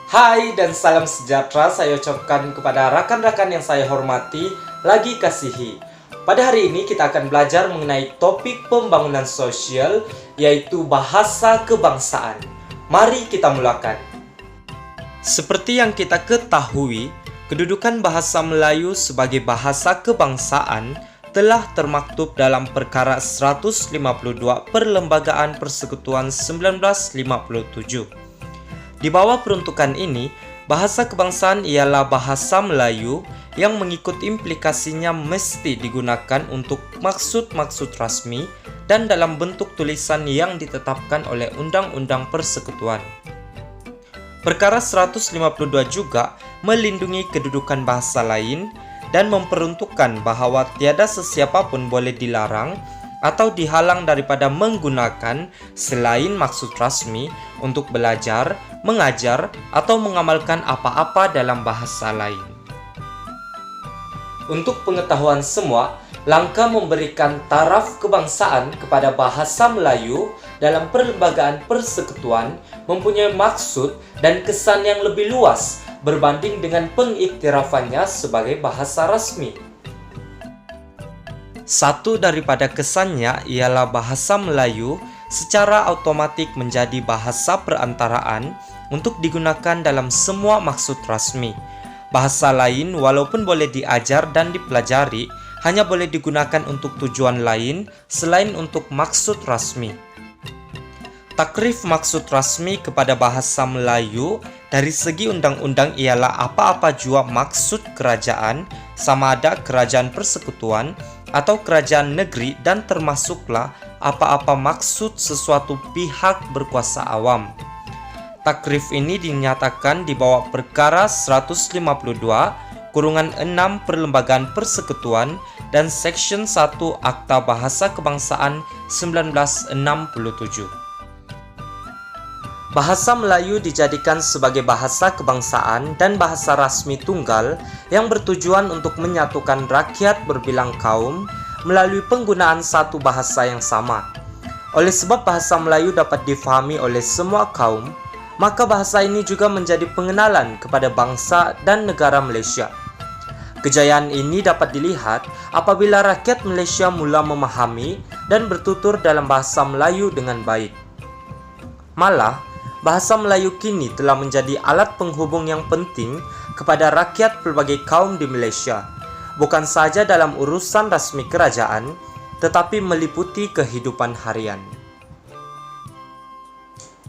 Hai dan salam sejahtera saya ucapkan kepada rakan-rakan yang saya hormati, lagi kasihi. Pada hari ini kita akan belajar mengenai topik pembangunan sosial, yaitu bahasa kebangsaan. Mari kita mulakan. Seperti yang kita ketahui, kedudukan bahasa Melayu sebagai bahasa kebangsaan telah termaktub dalam Perkara 152 Perlembagaan Persekutuan 1957. Di bawah peruntukan ini, bahasa kebangsaan ialah bahasa Melayu yang mengikut implikasinya mesti digunakan untuk maksud-maksud rasmi dan dalam bentuk tulisan yang ditetapkan oleh Undang-Undang Persekutuan. Perkara 152 juga melindungi kedudukan bahasa lain dan memperuntukkan bahwa tiada sesiapa pun boleh dilarang atau dihalang daripada menggunakan selain maksud rasmi untuk belajar, mengajar, atau mengamalkan apa-apa dalam bahasa lain. Untuk pengetahuan semua, langkah memberikan taraf kebangsaan kepada bahasa Melayu dalam Perlembagaan Persekutuan mempunyai maksud dan kesan yang lebih luas berbanding dengan pengiktirafannya sebagai bahasa rasmi. Satu daripada kesannya ialah bahasa Melayu secara otomatik menjadi bahasa perantaraan untuk digunakan dalam semua maksud rasmi. Bahasa lain walaupun boleh diajar dan dipelajari, hanya boleh digunakan untuk tujuan lain selain untuk maksud rasmi. Takrif maksud rasmi kepada bahasa Melayu dari segi undang-undang ialah apa-apa jua maksud kerajaan, sama ada kerajaan persekutuan atau kerajaan negeri, dan termasuklah apa-apa maksud sesuatu pihak berkuasa awam. Takrif ini dinyatakan di bawah Perkara 152 kurungan 6 Perlembagaan Persekutuan dan Section 1 Akta Bahasa Kebangsaan 1967. Bahasa Melayu dijadikan sebagai bahasa kebangsaan dan bahasa rasmi tunggal yang bertujuan untuk menyatukan rakyat berbilang kaum melalui penggunaan satu bahasa yang sama. Oleh sebab bahasa Melayu dapat difahami oleh semua kaum, maka bahasa ini juga menjadi pengenalan kepada bangsa dan negara Malaysia. Kejayaan ini dapat dilihat apabila rakyat Malaysia mula memahami dan bertutur dalam bahasa Melayu dengan baik. Malah, bahasa Melayu kini telah menjadi alat penghubung yang penting kepada rakyat pelbagai kaum di Malaysia, bukan saja dalam urusan rasmi kerajaan, tetapi meliputi kehidupan harian.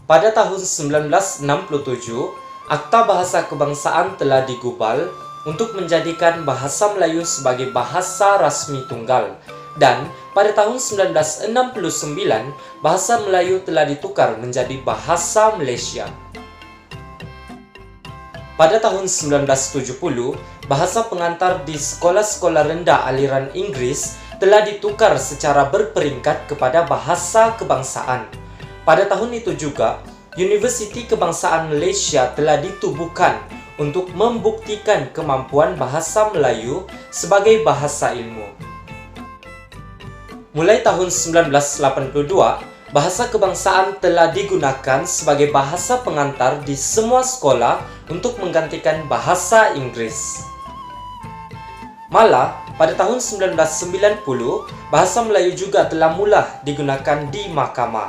Pada tahun 1967, Akta Bahasa Kebangsaan telah digubal untuk menjadikan bahasa Melayu sebagai bahasa rasmi tunggal, dan pada tahun 1969, bahasa Melayu telah ditukar menjadi bahasa Malaysia. Pada tahun 1970, bahasa pengantar di sekolah-sekolah rendah aliran Inggris telah ditukar secara berperingkat kepada bahasa kebangsaan. Pada tahun itu juga, Universiti Kebangsaan Malaysia telah ditubuhkan untuk membuktikan kemampuan bahasa Melayu sebagai bahasa ilmu. Mulai tahun 1982, bahasa kebangsaan telah digunakan sebagai bahasa pengantar di semua sekolah untuk menggantikan bahasa Inggris. Malah, pada tahun 1990, bahasa Melayu juga telah mula digunakan di mahkamah.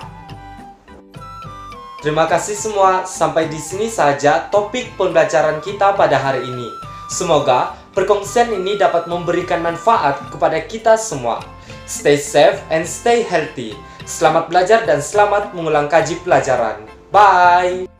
Terima kasih semua, sampai di sini saja topik pembelajaran kita pada hari ini. Semoga perkongsian ini dapat memberikan manfaat kepada kita semua. Stay safe and stay healthy. Selamat belajar dan selamat mengulang kaji pelajaran. Bye!